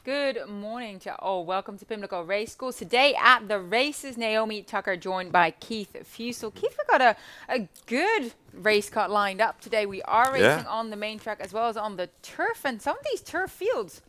Good morning to all. Welcome to Pimlico Race School. Today at the races, Naomi Tucker joined by Keith Fusel. Keith, we've got a good race cut lined up today. We are racing on the main track as well as on the turf, and some of these turf fields,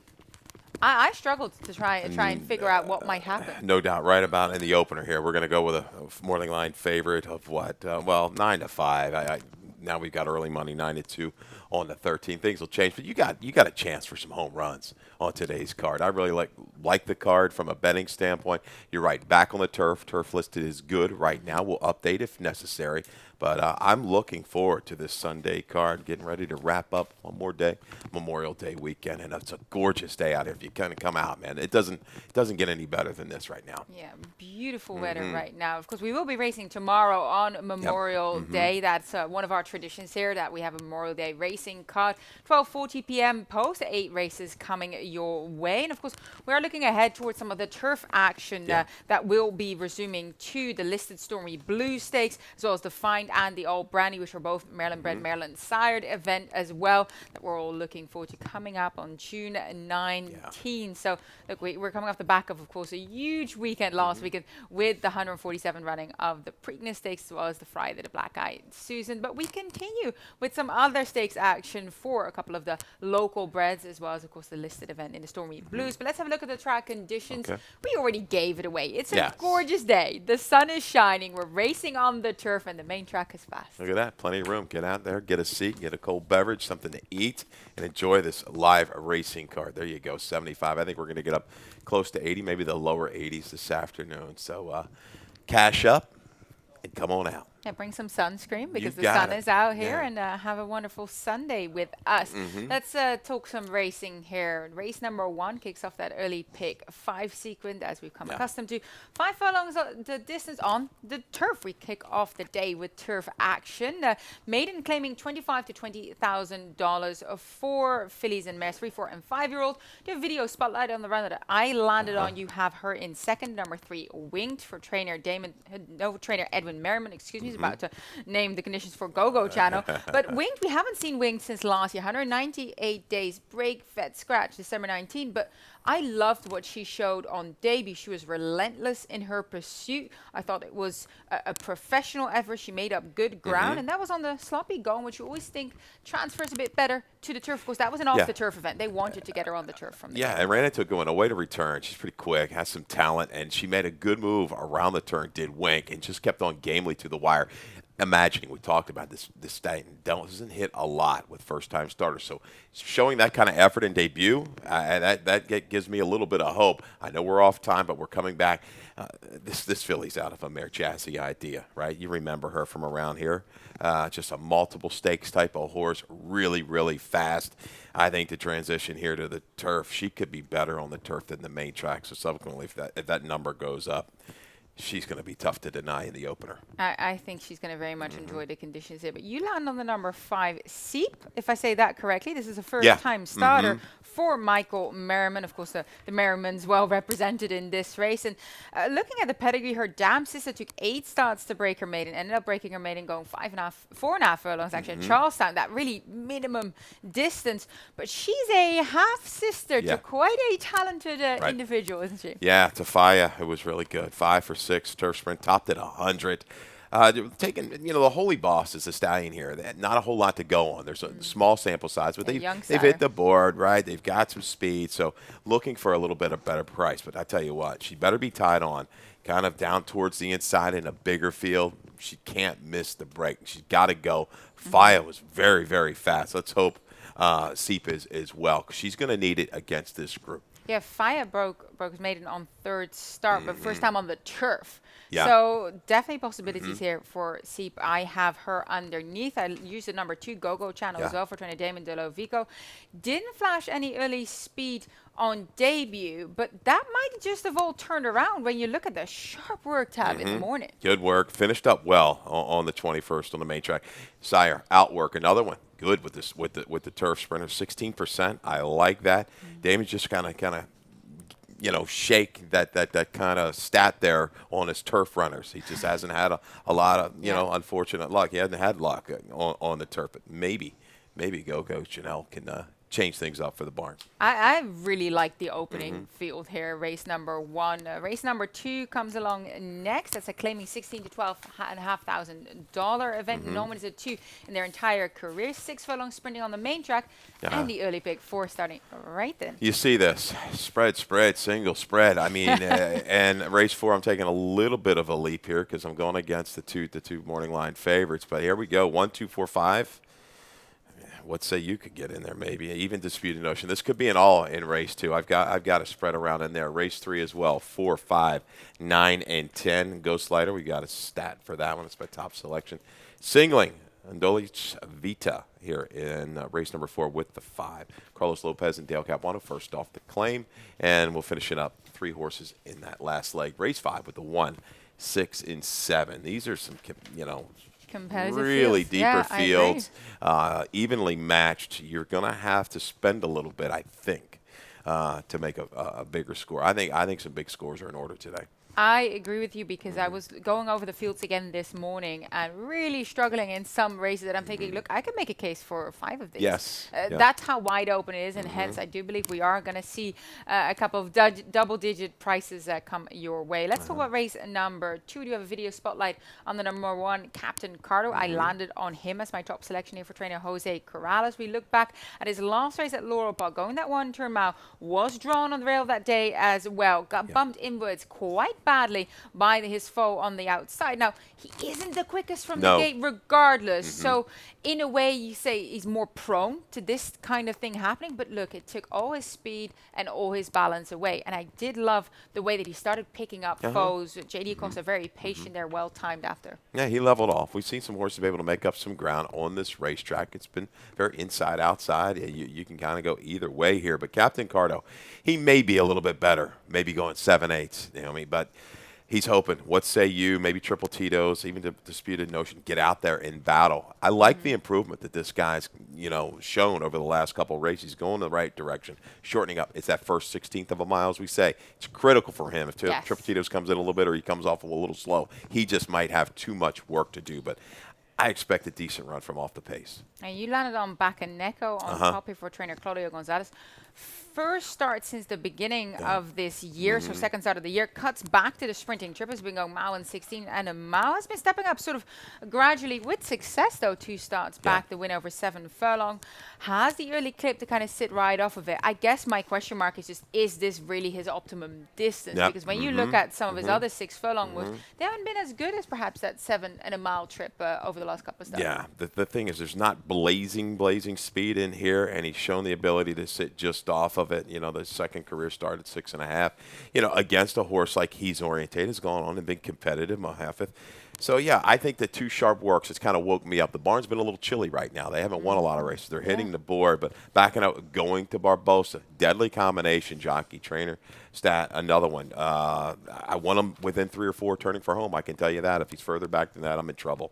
I struggled to try and figure out what might happen. No doubt, right about in the opener here. We're going to go with a morning line favorite of what? 9-5. Now we've got early money 9-2 on the 13. Things will change, but you got a chance for some home runs on today's card. I really like the card from a betting standpoint. You're right, back on the turf. Turf listed is good right now. We'll update if necessary, but I'm looking forward to this Sunday card. Getting ready to wrap up one more day, Memorial Day weekend, and it's a gorgeous day out here. If you kind of come out, man, it doesn't get any better than this right now. Yeah, beautiful weather right now. Of course, we will be racing tomorrow on Memorial Day. That's one of our traditions here, that we have a Memorial Day racing card. 12:40 p.m. post, 8 races coming your way. And of course, we are looking ahead towards some of the turf action that will be resuming to the listed Stormy Blue Stakes, as well as the Find and the Old Brandy, which are both Maryland bred, Maryland sired event as well, that we're all looking forward to coming up on June 19. So look, we're coming off the back of course, a huge weekend last weekend with the 147 running of the Preakness Stakes, as well as the Friday the Black Eyed Susan. But we continue with some other stakes action for a couple of the local breds, as well as of course the listed event in the Stormy Blues. But let's have a look at the track conditions. We already gave it away. It's a gorgeous day. The sun is shining. We're racing on the turf, and the main track is fast. Look at that. Plenty of room. Get out there, get a seat, get a cold beverage, something to eat, and enjoy this live racing card. There you go, 75. I think we're going to get up close to 80, maybe the lower 80s this afternoon. So cash up and come on out. Yeah, bring some sunscreen because the sun is out here, and have a wonderful Sunday with us. Let's talk some racing here. Race number 1 kicks off that early pick 5 sequence, as we've come accustomed to. 5 furlongs the distance on the turf. We kick off the day with turf action. Maiden claiming $25,000 to $20,000 for fillies and mares, 3, 4, and 5-year-old. Do a video spotlight on the run that I landed on. You have her in second. Number 3, Winged, for trainer Edwin Merriman. Excuse me. He's about to name the conditions for Go-Go Channel. But Winged, we haven't seen Winged since last year. 198 days, break, fed, scratch, December 19. But I loved what she showed on debut. She was relentless in her pursuit. I thought it was a professional effort. She made up good ground, and that was on the sloppy going, which you always think transfers a bit better to the turf. Of course, that was an off-the-turf event. They wanted to get her on the turf from the and ran into it going away to return. She's pretty quick, has some talent, and she made a good move around the turn, did wink, and just kept on gamely to the wire. Imagining, we talked about this stallion doesn't hit a lot with first-time starters, so showing that kind of effort in debut, that gives me a little bit of hope. I know we're off time, but we're coming back. This filly's out of a mare chassis idea, right? You remember her from around here, just a multiple stakes type of horse, really, really fast. I think the transition here to the turf, she could be better on the turf than the main track. So subsequently, if that number goes up, she's going to be tough to deny in the opener. I think she's going to very much enjoy the conditions here. But you land on the number 5, Seep, if I say that correctly. This is a first-time starter for Michael Merriman. Of course, the Merrimans well represented in this race. And looking at the pedigree, her dam sister took 8 starts to break her maiden, ended up breaking her maiden going 4.5 furlongs actually at Charlestown, that really minimum distance. But she's a half-sister to quite a talented individual, isn't she? Yeah, Tafaya, it was really good. 5 for 6, turf sprint, topped at 100. Taking, the Holy Boss is a stallion here. Not a whole lot to go on. There's a small sample size, but they've hit the board, right? They've got some speed, so looking for a little bit of better price. But I tell you what, she better be tied on, kind of down towards the inside in a bigger field. She can't miss the break. She's got to go. Faya was very, very fast. Let's hope Seep is well, because she's going to need it against this group. Yeah, Faya broke his maiden on 3rd start, but first time on the turf. So definitely possibilities here for Seep. I have her underneath. I used the number 2 Go-Go Channel as well for trainer Damon De Lovico. Didn't flash any early speed on debut, but that might just have all turned around when you look at the sharp work tab in the morning. Good work. Finished up well on the 21st on the main track. Sire, outwork, another one. Good with this with the turf sprinter, 16%. I like that. Damon's just kind of shake that kind of stat there on his turf runners. He just hasn't had a lot of unfortunate luck. He hasn't had luck on the turf, but maybe Go-Go Chanel can change things up for the barn. I really like the opening field here, race number 1. Race number 2 comes along next. That's a claiming $16 to $12,500 event. No one is a 2 in their entire career. 6 furlong sprinting on the main track, and the early pick 4 starting right then. You see this spread, single spread. I mean, and race 4, I'm taking a little bit of a leap here because I'm going against the two morning line favorites. But here we go, 1, 2, 4, 5. What say you could get in there? Maybe even Disputed Notion. This could be an all in race 2. I've got a spread around in there. Race 3 as well. 4, 5, 9, and 10. Ghost Lighter. We got a stat for that one. It's my top selection. Singling Andolich Vita here in race number 4 with the 5. Carlos Lopez and Dale Capuano first off the claim, and we'll finish it up. 3 horses in that last leg. Race 5 with the 1, 6, and 7. These are some, really fields. deeper fields, evenly matched. You're going to have to spend a little bit, I think, to make a bigger score. I think some big scores are in order today. I agree with you because I was going over the fields again this morning and really struggling in some races that I'm thinking, look, I can make a case for 5 of these. Yes. That's how wide open it is, and hence I do believe we are going to see a couple of double-digit prices come your way. Let's talk about race number 2. Do you have a video spotlight on the number 1, Captain Cardo? I landed on him as my top selection here for trainer Jose Corrales. We look back at his last race at Laurel Park, going that 1-turn mile, was drawn on the rail that day as well, got bumped inwards quite badly by his foe on the outside. Now, he isn't the quickest from the gate regardless. So, in a way, you say he's more prone to this kind of thing happening. But look, it took all his speed and all his balance away. And I did love the way that he started picking up foes. J.D. Acosta very patient there, well timed after. Yeah, he leveled off. We've seen some horses be able to make up some ground on this racetrack. It's been very inside, outside. You can kind of go either way here. But Captain Cardo, he may be a little bit better, maybe going 7/8, but he's hoping. What say you? Maybe Triple Tito's, even the Disputed Notion, get out there in battle. I like the improvement that this guy's, shown over the last couple of races. He's going in the right direction, shortening up. It's that first 16th of a mile, as we say. It's critical for him. If Triple Tito's comes in a little bit or he comes off a little slow, he just might have too much work to do. But I expect a decent run from off the pace. And you landed on back and Neko on top here for trainer Claudio Gonzalez. First start since the beginning of this year, so second start of the year, cuts back to the sprinting trip. Has been going mile and 16, and a mile has been stepping up sort of gradually with success, though. 2 starts back, the win over 7 furlong. Has the early clip to kind of sit right off of it. I guess my question mark is just, is this really his optimum distance? Because when you look at some of his other 6 furlong moves, they haven't been as good as perhaps that 7 and a mile trip over the last couple of starts. Yeah, the thing is there's not blazing speed in here, and he's shown the ability to sit just off of it. The second career start at 6.5. Against a horse like he's orientated, has gone on and been competitive, Mohafith. So, yeah, I think the 2 sharp works. It's kind of woke me up. The barn's been a little chilly right now. They haven't won a lot of races. They're hitting the board, but backing out, going to Barbosa. Deadly combination, jockey, trainer, stat, another one. I want him within 3 or 4 turning for home. I can tell you that. If he's further back than that, I'm in trouble.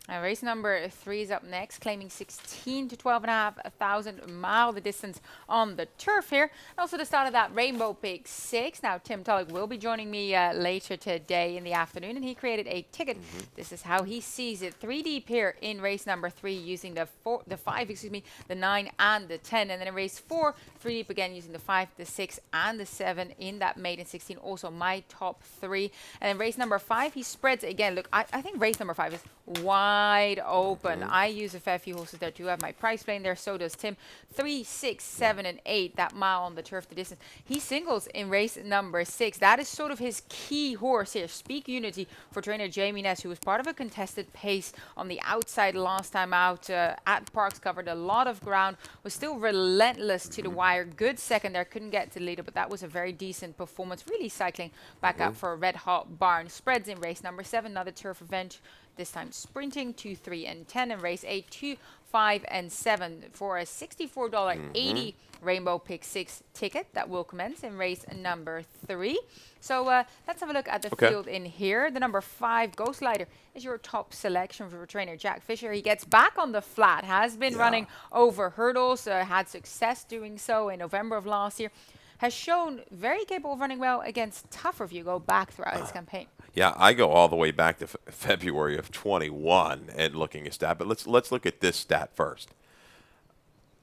Race number 3 is up next, claiming 16 to 12,500 mile, the distance on the turf here. And also the start of that Rainbow Pick 6. Now, Tim Tulloch will be joining me later today in the afternoon, and he created a ticket. This is how he sees it. 3 deep here in race number 3 using the 5, the 9, and the 10. And then in race 4, 3 deep again using the 5, the 6, and the 7 in that maiden 16. Also my top 3. And then race number 5, he spreads it again. Look, I think race number 5 is wide open. I use a fair few horses there too. I have my price play in there. So does Tim. 3, 6, 7, and 8. That mile on the turf, the distance. He singles in race number 6. That is sort of his key horse here. Speak Unity for trainer Jamie Ness, who was part of a contested pace on the outside last time out at Parks. Covered a lot of ground. Was still relentless to the wire. Good second there. Couldn't get to the leader, but that was a very decent performance. Really cycling back up for a red hot barn. Spreads in race number 7. Another turf event. This time sprinting 2, 3, and 10, and race 8, 2, 5, and 7 for a $64.80 Rainbow Pick 6 ticket that will commence in race number 3. So let's have a look at the field in here. The number 5 Ghost Lighter is your top selection for trainer Jack Fisher. He gets back on the flat, has been running over hurdles, had success doing so in November of last year. Has shown very capable of running well against tougher if you go back throughout his campaign. Yeah, I go all the way back to February of 21 and looking at stat. But let's look at this stat first.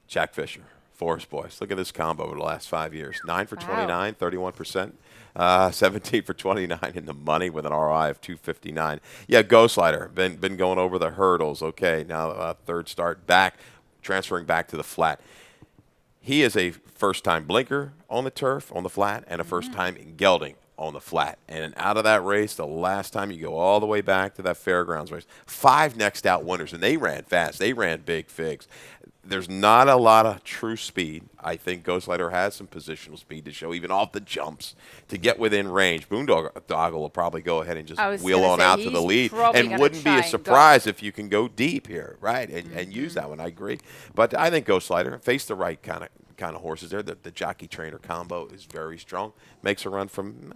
Jack Fisher, Forest Boys. Look at this combo over the last 5 years. 9 for Wow. 29, 31%. 17 for 29 in the money with an ROI of 259. Yeah, Ghost Slider, been going over the hurdles. Okay, now third start back, transferring back to the flat. He is a first-time blinker on the turf, on the flat, and a first-time gelding on the flat. And out of that race, the last time you go all the way back to that fairgrounds race, 5 next out winners, and they ran fast. They ran big figs. There's not a lot of true speed. I think Ghostlighter has some positional speed to show, even off the jumps, to get within range. Boondoggle will probably go ahead and just wheel on out to the lead. And wouldn't be a surprise if you can go deep here, right, and use that one. I agree. But I think Ghostlighter faced the right kind of horses there. The jockey trainer combo is very strong. Makes a run from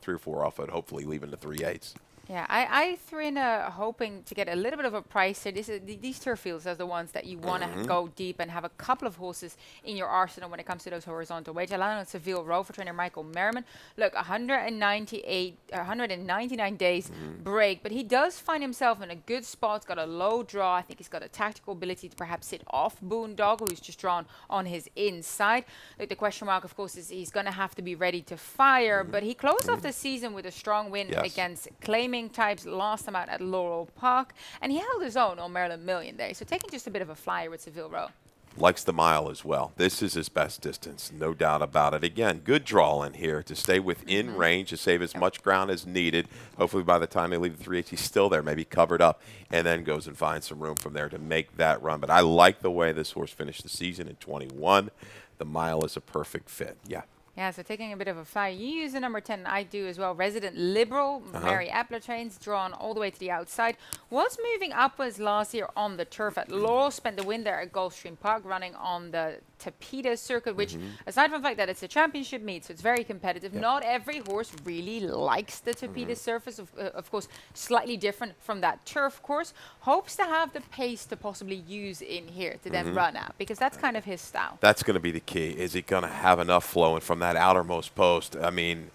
3 or 4 off it, hopefully leaving the 3/8. Yeah, I threw in hoping to get a little bit of a price here. These turf fields are the ones that you want to go deep and have a couple of horses in your arsenal when it comes to those horizontal weights. I landed on Seville Row for trainer Michael Merriman. Look, 199 days break, but he does find himself in a good spot. He's got a low draw. I think he's got a tactical ability to perhaps sit off Boondoggle, who's just drawn on his inside. Look, the question mark, of course, is he's going to have to be ready to fire, but he closed off the season with a strong win against Claiming Types last time out at Laurel Park, and he held his own on Maryland Million Day. So taking just a bit of a flyer with Seville Row. Likes the mile as well. This is his best distance, no doubt about it. Again, good draw in here to stay within range, to save as much ground as needed. Hopefully by the time they leave the 3/8, he's still there, maybe covered up, and then goes and finds some room from there to make that run. But I like the way this horse finished the season in 21. The mile is a perfect fit. Yeah. Yeah, so taking a bit of a flyer. You use the number 10, I do as well. Resident Liberal, Mary Appler trains, drawn all the way to the outside. Was moving upwards last year on the turf at Laurel. Spent the win there at Gulfstream Park, running on the Tapeta circuit, which, aside from the fact that it's a championship meet, so it's very competitive, not every horse really likes the Tapeta surface. Of course, slightly different from that turf course. Hopes to have the pace to possibly use in here to then run out, because that's kind of his style. That's going to be the key. Is he going to have enough flowing from that outermost post? I mean,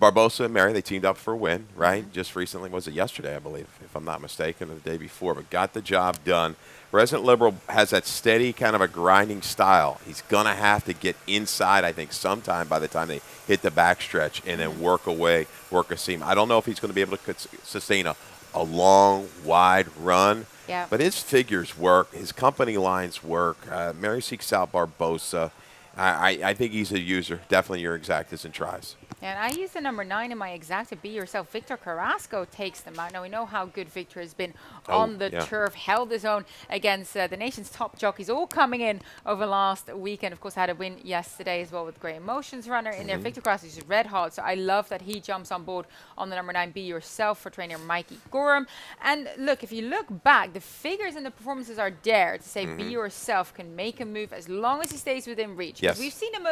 Barbosa and Mary, they teamed up for a win, right? Just recently, was it yesterday, I believe, if I'm not mistaken, or the day before, but got the job done. Resident Liberal has that steady kind of a grinding style. He's going to have to get inside, I think, sometime by the time they hit the backstretch and then work away, work a seam. I don't know if he's going to be able to sustain a long, wide run. Yeah. But his figures work. His company lines work. Mary seeks out Barbosa. I think he's a user. Definitely your exactas and tries. And I use the number 9 in my exacta. Be Yourself. Victor Carrasco takes them out. Now, we know how good Victor has been on the turf. Held his own against the nation's top jockeys, all coming in over last weekend. Of course, had a win yesterday as well with Grey Emotions runner in there. Victor Carrasco is red hot, so I love that he jumps on board on the number 9, Be Yourself, for trainer Mikey Gorham. And look, if you look back, the figures and the performances are there to say Be Yourself can make a move as long as he stays within reach. Yes. We've seen him,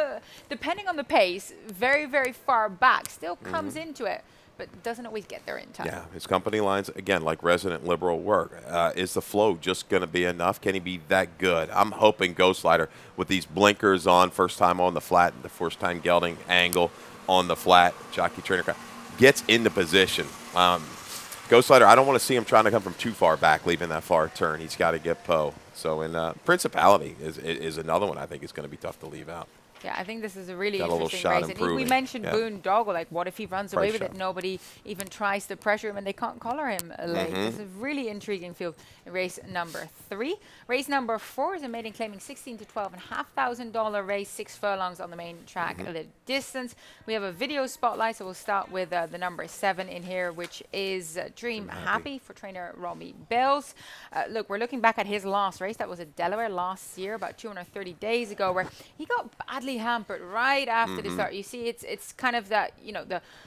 depending on the pace, very, very far back, still comes into it, but doesn't always get there in time. Yeah, his company lines, again, like Resident Liberal work. Is the flow just going to be enough? Can he be that good? I'm hoping Ghostlighter, with these blinkers on, first time on the flat, the first time gelding angle on the flat, jockey trainer, gets into position. Ghostlighter, I don't want to see him trying to come from too far back, leaving that far turn. He's got to get Poe. So, Principality is another one I think is going to be tough to leave out. Yeah, I think this is a really interesting race. And we mentioned Boondoggle, like what if he runs away with it? Nobody even tries to pressure him and they can't collar him late. It's a really intriguing field in race number 3. Race number 4 is a maiden claiming $16,000 to $12,500 race, 6 furlongs on the main track, a little distance. We have a video spotlight, so we'll start with the number 7 in here, which is Dream Happy for trainer Romy Bells. Look, we're looking back at his last race. That was at Delaware last year, about 230 days ago, where he got badly hampered right after the start. You see, it's kind of that,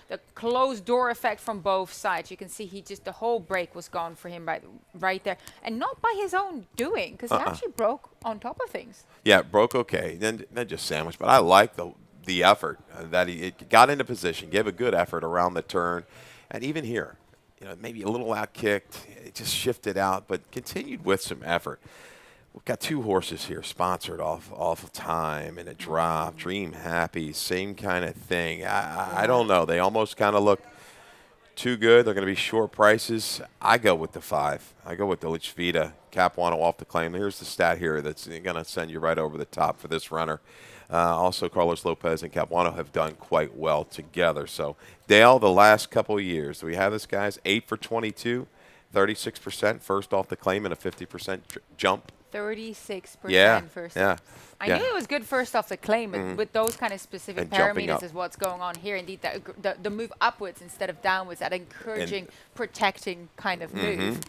the closed door effect from both sides. You can see the whole break was gone for him right there, and not by his own doing, because he actually broke on top of things. Yeah, broke okay, then just sandwiched. But I like the effort that he got into position, gave a good effort around the turn, and even here, maybe a little out kicked, it just shifted out, but continued with some effort. We've got 2 horses here sponsored off of time and a drop. Dream Happy, same kind of thing. I don't know. They almost kind of look too good. They're going to be short prices. I go with the 5. I go with the Lichvita. Capuano off the claim. Here's the stat here that's going to send you right over the top for this runner. Also, Carlos Lopez and Capuano have done quite well together. So, Dale, the last couple of years, do we have this, guys? 8 for 22, 36% first off the claim and a 50% jump. 36% first. Yeah. I knew it was good first off the claim, but with those kind of specific And jumping parameters up. is what's going on here. Indeed, the move upwards instead of downwards, that encouraging, protecting kind of move.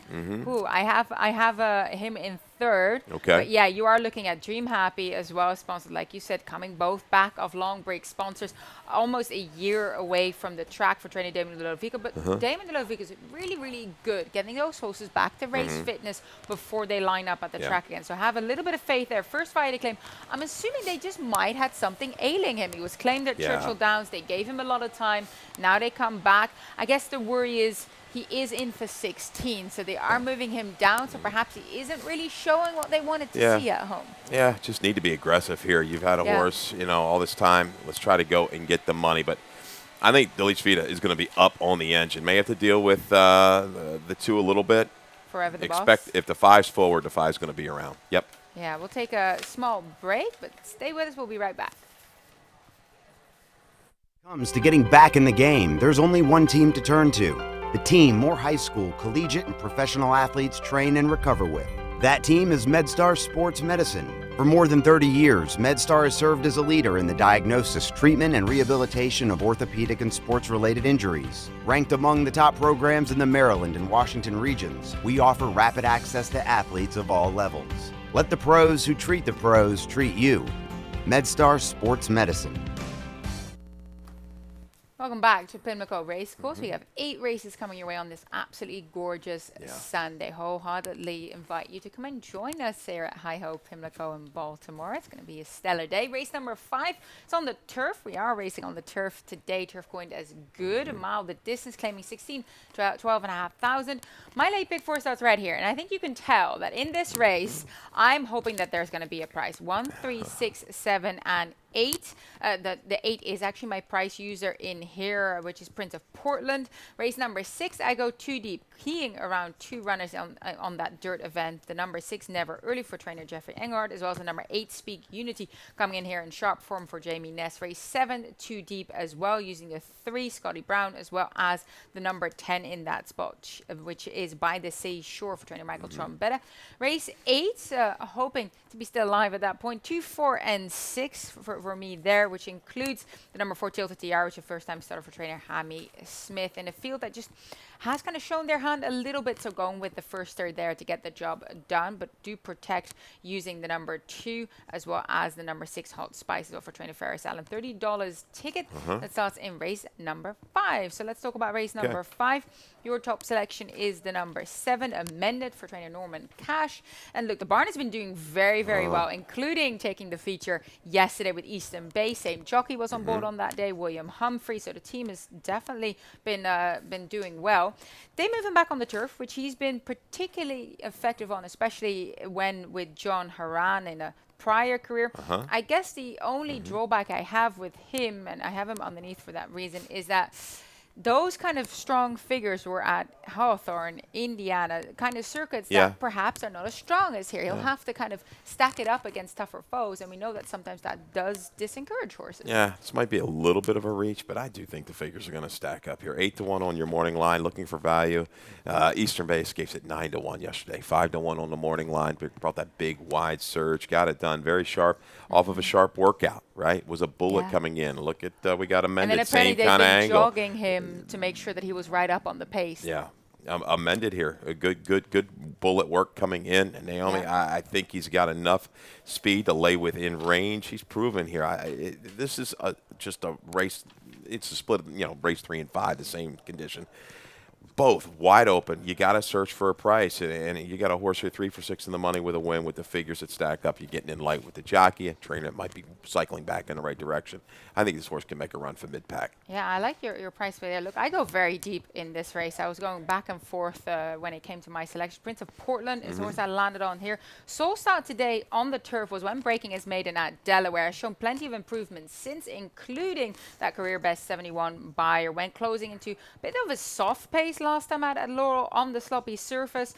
Ooh, I have him in third. Okay. But yeah, you are looking at Dream Happy as well as sponsored, like you said, coming both back of long break sponsors, almost a year away from the track for training Damon Ludovico. But Damon Ludovico is really, really good getting those horses back to race fitness before they line up at the track again. So have a little bit of faith there. First fight claim. I'm assuming they just might had something ailing him. He was claimed at Churchill Downs. They gave him a lot of time. Now they come back. I guess the worry is he is in for 16, so they are moving him down. So perhaps he isn't really showing what they wanted to see at home. Yeah, just need to be aggressive here. You've had a horse, all this time. Let's try to go and get the money. But I think the Lichvita is going to be up on the engine. May have to deal with the 2 a little bit. Forever the Expect boss. If the 5's forward, the 5's going to be around. Yep. Yeah, we'll take a small break, but stay with us. We'll be right back. Comes to getting back in the game, there's only one team to turn to. The team more high school, collegiate, and professional athletes train and recover with. That team is MedStar Sports Medicine. For more than 30 years, MedStar has served as a leader in the diagnosis, treatment, and rehabilitation of orthopedic and sports-related injuries. Ranked among the top programs in the Maryland and Washington regions, we offer rapid access to athletes of all levels. Let the pros who treat the pros treat you. MedStar Sports Medicine. Welcome back to Pimlico Racecourse. We have 8 races coming your way on this absolutely gorgeous Sunday. Wholeheartedly invite you to come and join us here at Hi-Ho Pimlico in Baltimore. It's going to be a stellar day. Race number 5, it's on the turf. We are racing on the turf today. Turf going as good. A mile the distance, claiming 16 to 12,500. My late pick 4 starts right here. And I think you can tell that in this race, I'm hoping that there's going to be a price. 1, 3, 6, 7, and 8. The 8 is actually my price user in here, which is Prince of Portland. Race number 6, I go 2 deep, keying around 2 runners on that dirt event. The number 6, Never Early for trainer Jeffrey Engard, as well as the number 8, Speak Unity, coming in here in sharp form for Jamie Ness. Race 7, 2 deep as well, using the 3, Scotty Brown, as well as the number 10 in that spot, which is By the Seashore for trainer Michael Trombetta. Race 8, hoping to be still alive at that point. 2, 4, and 6 for me there, which includes the number 4 Tilted TR, which is a first-time starter for trainer Hammy Smith in a field that just has kind of shown their hand a little bit, so going with the first third there to get the job done, but do protect using the number 2 as well as the number 6 Hot Spice as well for trainer Ferris Allen. $30 ticket that starts in race number 5. So let's talk about race number 5. Your top selection is the number 7 Amended for trainer Norman Cash. And look, the barn has been doing very, very well, including taking the feature yesterday with Easton Bay. Same jockey was on board on that day, William Humphrey. So the team has definitely been doing well. They move him back on the turf, which he's been particularly effective on, especially when with John Haran in a prior career. I guess the only drawback I have with him, and I have him underneath for that reason, is that those kind of strong figures were at Hawthorne, Indiana, kind of circuits that perhaps are not as strong as here. He'll have to kind of stack it up against tougher foes, and we know that sometimes that does disencourage horses. Yeah, this might be a little bit of a reach, but I do think the figures are going to stack up here. 8-1 on your morning line, looking for value. Eastern Bay escapes at 9-1 yesterday. 5-1 on the morning line. Brought that big wide surge, got it done very sharp, off of a sharp workout. Right, was a bullet coming in. Look at we got Amended, and then same kind of angle. Jogging him to make sure that he was right up on the pace. Yeah, Amended here, a good bullet work coming in. And Naomi, I think he's got enough speed to lay within range. He's proven here. This is just a race. It's a split. Race 3 and 5, the same condition. both wide open. You got to search for a price, and you got a horse here 3 for 6 in the money with a win with the figures that stack up. You're getting in light with the jockey, a trainer that might be cycling back in the right direction. I think this horse can make a run for mid-pack. Yeah, I like your price play there. Look, I go very deep in this race. I was going back and forth when it came to my selection. Prince of Portland is the horse I landed on here. Sole start today on the turf was when breaking his maiden at Delaware. Has shown plenty of improvements since, including that career best 71 buyer. When closing into a bit of a soft pace last time out at Laurel on the sloppy surface.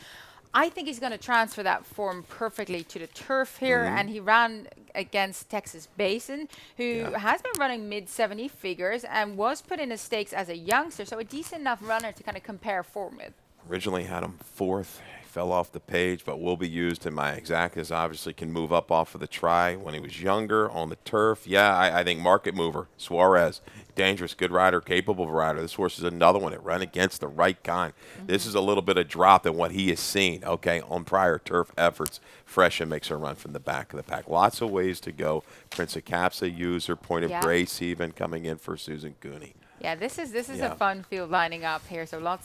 I think he's going to transfer that form perfectly to the turf here, and he ran against Texas Basin, who has been running mid-70 figures and was put in the stakes as a youngster, so a decent enough runner to kind of compare form with. Originally had him 4th, fell off the page, but will be used in my exactas. Obviously can move up off of the try when he was younger on the turf. Yeah, I think market mover, Suarez, dangerous, good rider, capable rider. This horse is another one that ran against the right kind. This is a little bit of drop in what he has seen, okay, on prior turf efforts. Fresh and makes a run from the back of the pack. Lots of ways to go. Prince of Capsa user, Point of Grace even coming in for Susan Gooney. Yeah, this is a fun field lining up here. So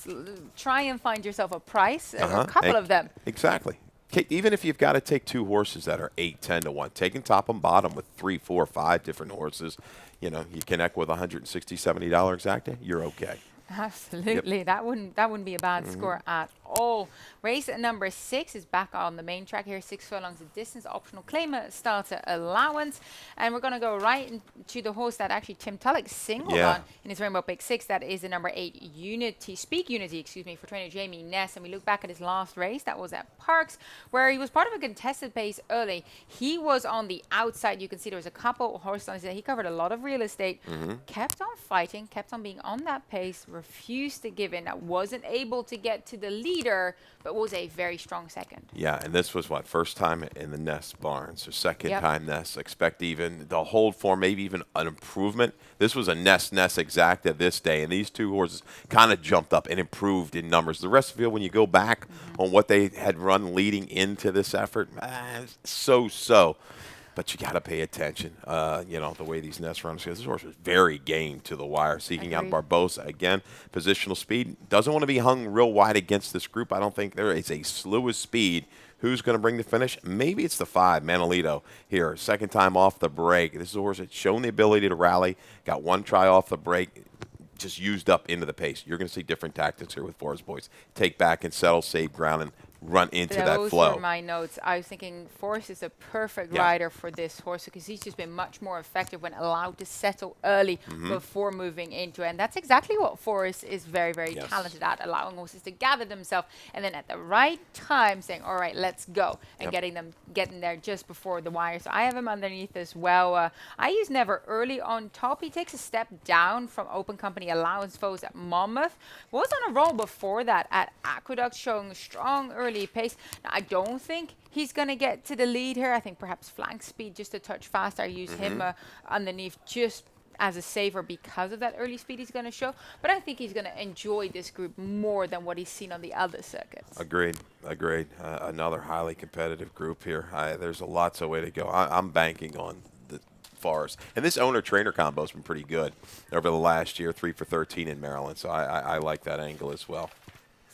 try and find yourself a price, a couple of them. Exactly. Even if you've got to take 2 horses that are 8, 10 to 1, taking top and bottom with 3, 4, 5 different horses, you connect with $160, $70 exacta, you're okay. Absolutely. Yep. That wouldn't be a bad score at all. Race number 6 is back on the main track here. 6 furlongs of distance, optional claim starter allowance. And we're going to go right into the horse that actually Tim Tulloch singled on in his Rainbow Pick 6. That is the number 8 Speak Unity, for trainer Jamie Ness. And we look back at his last race. That was at Parks, where he was part of a contested pace early. He was on the outside. You can see there was a couple of horses on his side. He covered a lot of real estate, kept on fighting, kept on being on that pace, refused to give in. I wasn't able to get to the leader, but was a very strong second. Yeah, and this was first time in the Ness barn, so second time Ness. Expect even the hold form, maybe even an improvement. This was a Ness exacta this day, and these 2 horses kind of jumped up and improved in numbers. The rest of the field, when you go back on what they had run leading into this effort, so. But you got to pay attention, the way these Ness runs. This horse was very game to the wire, seeking out Barbosa. Again, positional speed. Doesn't want to be hung real wide against this group. I don't think there is a slew of speed. Who's going to bring the finish? Maybe it's the 5, Manolito, here. Second time off the break. This is a horse that's shown the ability to rally. Got 1 try off the break. Just used up into the pace. You're going to see different tactics here with Forrest Boys. Take back and settle, save ground, and run into that flow. Those were my notes. I was thinking Forrest is a perfect rider for this horse because he's just been much more effective when allowed to settle early before moving into it. And that's exactly what Forrest is very, very talented at, allowing horses to gather themselves and then at the right time saying, all right, let's go, and getting there just before the wire. So I have him underneath as well. I use Never early on top. He takes a step down from Open Company allowance foes at Monmouth. Was on a roll before that at Aqueduct, showing strong early pace. Now, I don't think he's going to get to the lead here. I think perhaps flank speed just a touch faster. I use him underneath just as a saver because of that early speed he's going to show. But I think he's going to enjoy this group more than what he's seen on the other circuits. Agreed. Another highly competitive group here. There's lots of way to go. I'm banking on the Forest. And this owner-trainer combo has been pretty good over the last year, 3 for 13 in Maryland. So I like that angle as well.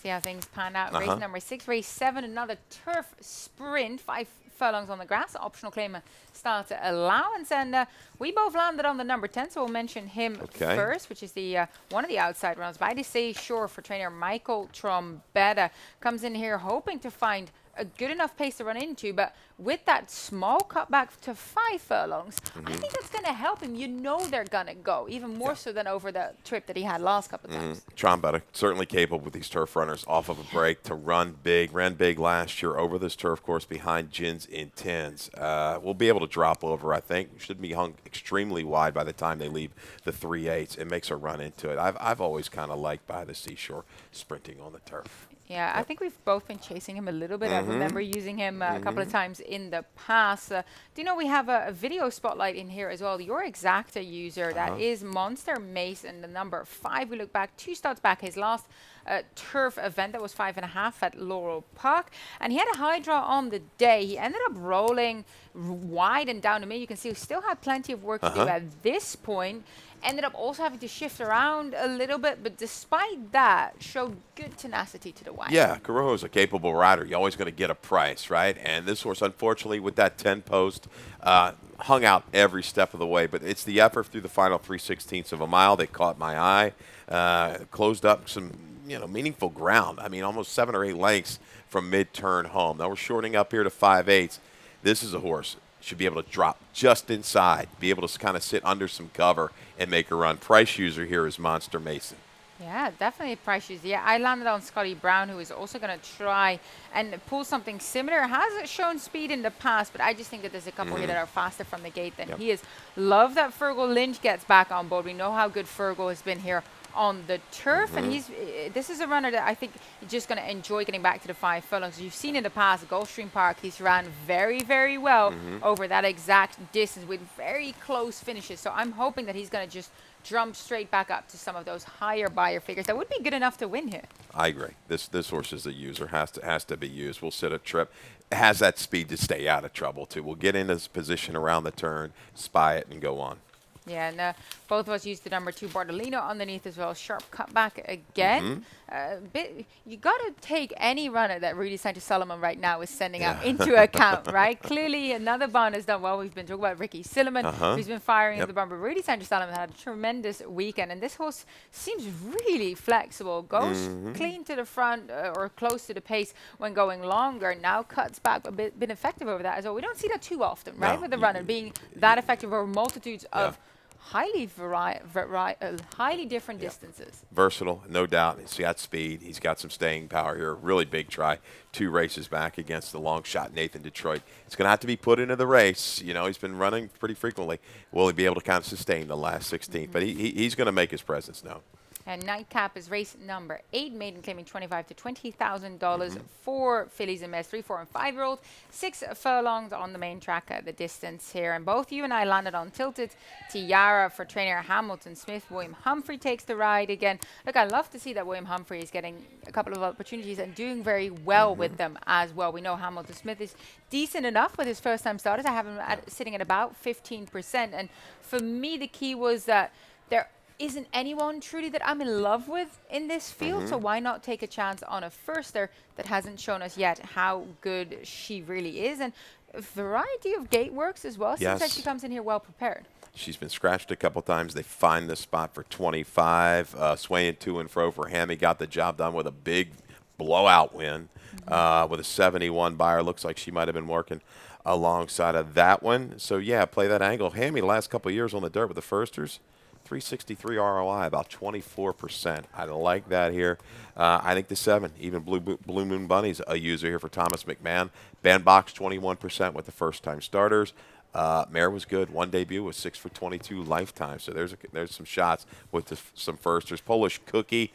See how things pan out. Race number 6, race 7, another turf sprint, 5 furlongs on the grass, optional claim starter allowance, and we both landed on the number 10, so we'll mention him first, which is the one of the outside runners. By the Say Shore for trainer Michael Trombetta. Comes in here hoping to find a good enough pace to run into, but with that small cutback to 5 furlongs, I think that's going to help him. They're going to go, even more so than over the trip that he had last couple of times. Trombetta, certainly capable with these turf runners off of a break to run big. Ran big last year over this turf course behind Gins in 10s. We'll be able to drop over, I think. Should be hung extremely wide by the time they leave the 3/8. It makes a run into it. I've always kind of liked By the Seashore sprinting on the turf. Yeah, I think we've both been chasing him a little bit. I remember using him a couple of times in the past. Do you know we have a video spotlight in here as well? Your exacta user, that is Monster Mason, the number 5. We look back 2 starts back. His last turf event that was 5.5 at Laurel Park. And he had a high draw on the day. He ended up rolling wide and down the mid. You can see he still had plenty of work to do at this point. Ended up also having to shift around a little bit, but despite that, showed good tenacity to the wire. Yeah, Corojo's a capable rider. You're always going to get a price, right? And this horse, unfortunately, with that 10 post, hung out every step of the way. But it's the effort through the final 3/16 of a mile that caught my eye. Closed up some, meaningful ground. I mean, almost 7 or 8 lengths from mid-turn home. Now we're shortening up here to 5/8. This is a horse should be able to drop just inside, be able to kind of sit under some cover and make a run. Price user here is Monster Mason. Yeah, definitely a price user. Yeah, I landed on Scotty Brown, who is also going to try and pull something similar. Hasn't shown speed in the past, but I just think that there's a couple here that are faster from the gate than he is. Love that Fergal Lynch gets back on board. We know how good Fergal has been here on the turf, and this is a runner that I think is just going to enjoy getting back to the 5 furlongs. You've seen in the past, Gulfstream Park, he's ran very, very well over that exact distance with very close finishes. So I'm hoping that he's going to just jump straight back up to some of those higher buyer figures that would be good enough to win here. I agree. This horse is a user, has to be used. We'll sit a trip. Has that speed to stay out of trouble too. We'll get in this position around the turn, spy it, and go on. Yeah, and both of us used the number 2 Bardolino underneath as well. Sharp cutback again. You got to take any runner that Rudy Sanchez-Solomon right now is sending out into account, right? Clearly, another barn has done well. We've been talking about Ricky Silliman, who's been firing at the barn. But Rudy Sanchez-Solomon had a tremendous weekend, and this horse seems really flexible. Goes clean to the front or close to the pace when going longer. Now cuts back, but been effective over that as well. We don't see that too often, right? With the runner being that effective over multitudes of highly different distances. Versatile, no doubt. He's got speed. He's got some staying power here. Really big try. 2 races back against the long shot Nathan Detroit. It's going to have to be put into the race. He's been running pretty frequently. Will he be able to kind of sustain the last 16th? But he's going to make his presence known. And nightcap is race number 8, maiden claiming $25,000 to $20,000 for fillies and mares, 3, 4, and 5-year-olds. 6 furlongs on the main track at the distance here. And both you and I landed on Tilted Tiara for trainer Hamilton Smith. William Humphrey takes the ride again. Look, I love to see that William Humphrey is getting a couple of opportunities and doing very well with them as well. We know Hamilton Smith is decent enough with his first-time starters. I have him sitting at about 15%. And for me, the key was that there isn't anyone truly that I'm in love with in this field, so why not take a chance on a firster that hasn't shown us yet how good she really is? And a variety of gate works as well. Seems like she comes in here well prepared. She's been scratched a couple times. They find the spot for 25. Swaying to and fro for Hammy. Got the job done with a big blowout win with a 71 buyer. Looks like she might have been working alongside of that one. So, yeah, play that angle. Hammy, last couple of years on the dirt with the firsters. 363 ROI, about 24%. I like that here. I think the 7, even Blue Moon Bunny's a user here for Thomas McMahon. Bandbox 21% with the first-time starters. Mare was good. One debut was 6 for 22 lifetime. So there's some shots with some firsters. Polish Cookie,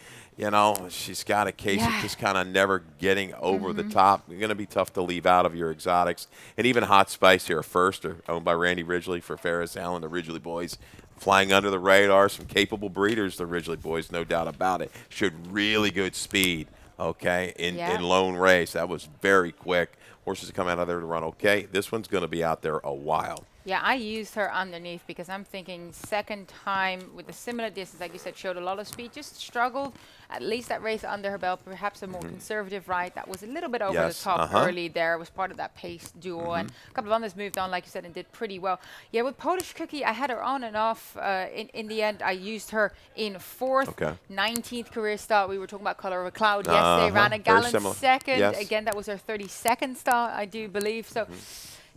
she's got a case of just kind of never getting over the top. It's going to be tough to leave out of your exotics. And even Hot Spice here, a firster, owned by Randy Ridgely for Ferris Allen, the Ridgely boys. Flying under the radar, some capable breeders, the Ridgely boys, no doubt about it. Showed really good speed, in lone race. That was very quick. Horses come out of there to run okay. This one's going to be out there a while. Yeah, I used her underneath because I'm thinking second time with a similar distance, like you said, showed a lot of speed, just struggled. At least that race under her belt, perhaps a more conservative ride. That was a little bit over the top early there. It was part of that pace duel. And a couple of others moved on, like you said, and did pretty well. Yeah, with Polish Cookie, I had her on and off. In the end, I used her in 4th, 19th career start. We were talking about Color of a Cloud yesterday. Ran a gallon second. Again, that was her 32nd start, I do believe. So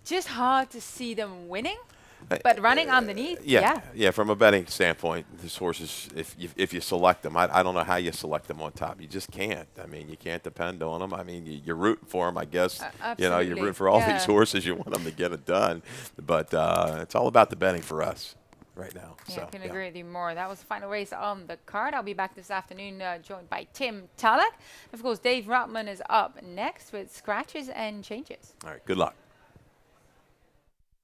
just hard to see them winning. But running underneath, from a betting standpoint, this horse is, if you select them, I don't know how you select them on top. You just can't. I mean, you can't depend on them. I mean, you're rooting for them, I guess. Absolutely. You're rooting for all these horses. You want them to get it done. But it's all about the betting for us right now. Yeah, I couldn't agree with you more. That was the final race on the card. I'll be back this afternoon joined by Tim Talek. Of course, Dave Rotman is up next with scratches and changes. All right, good luck.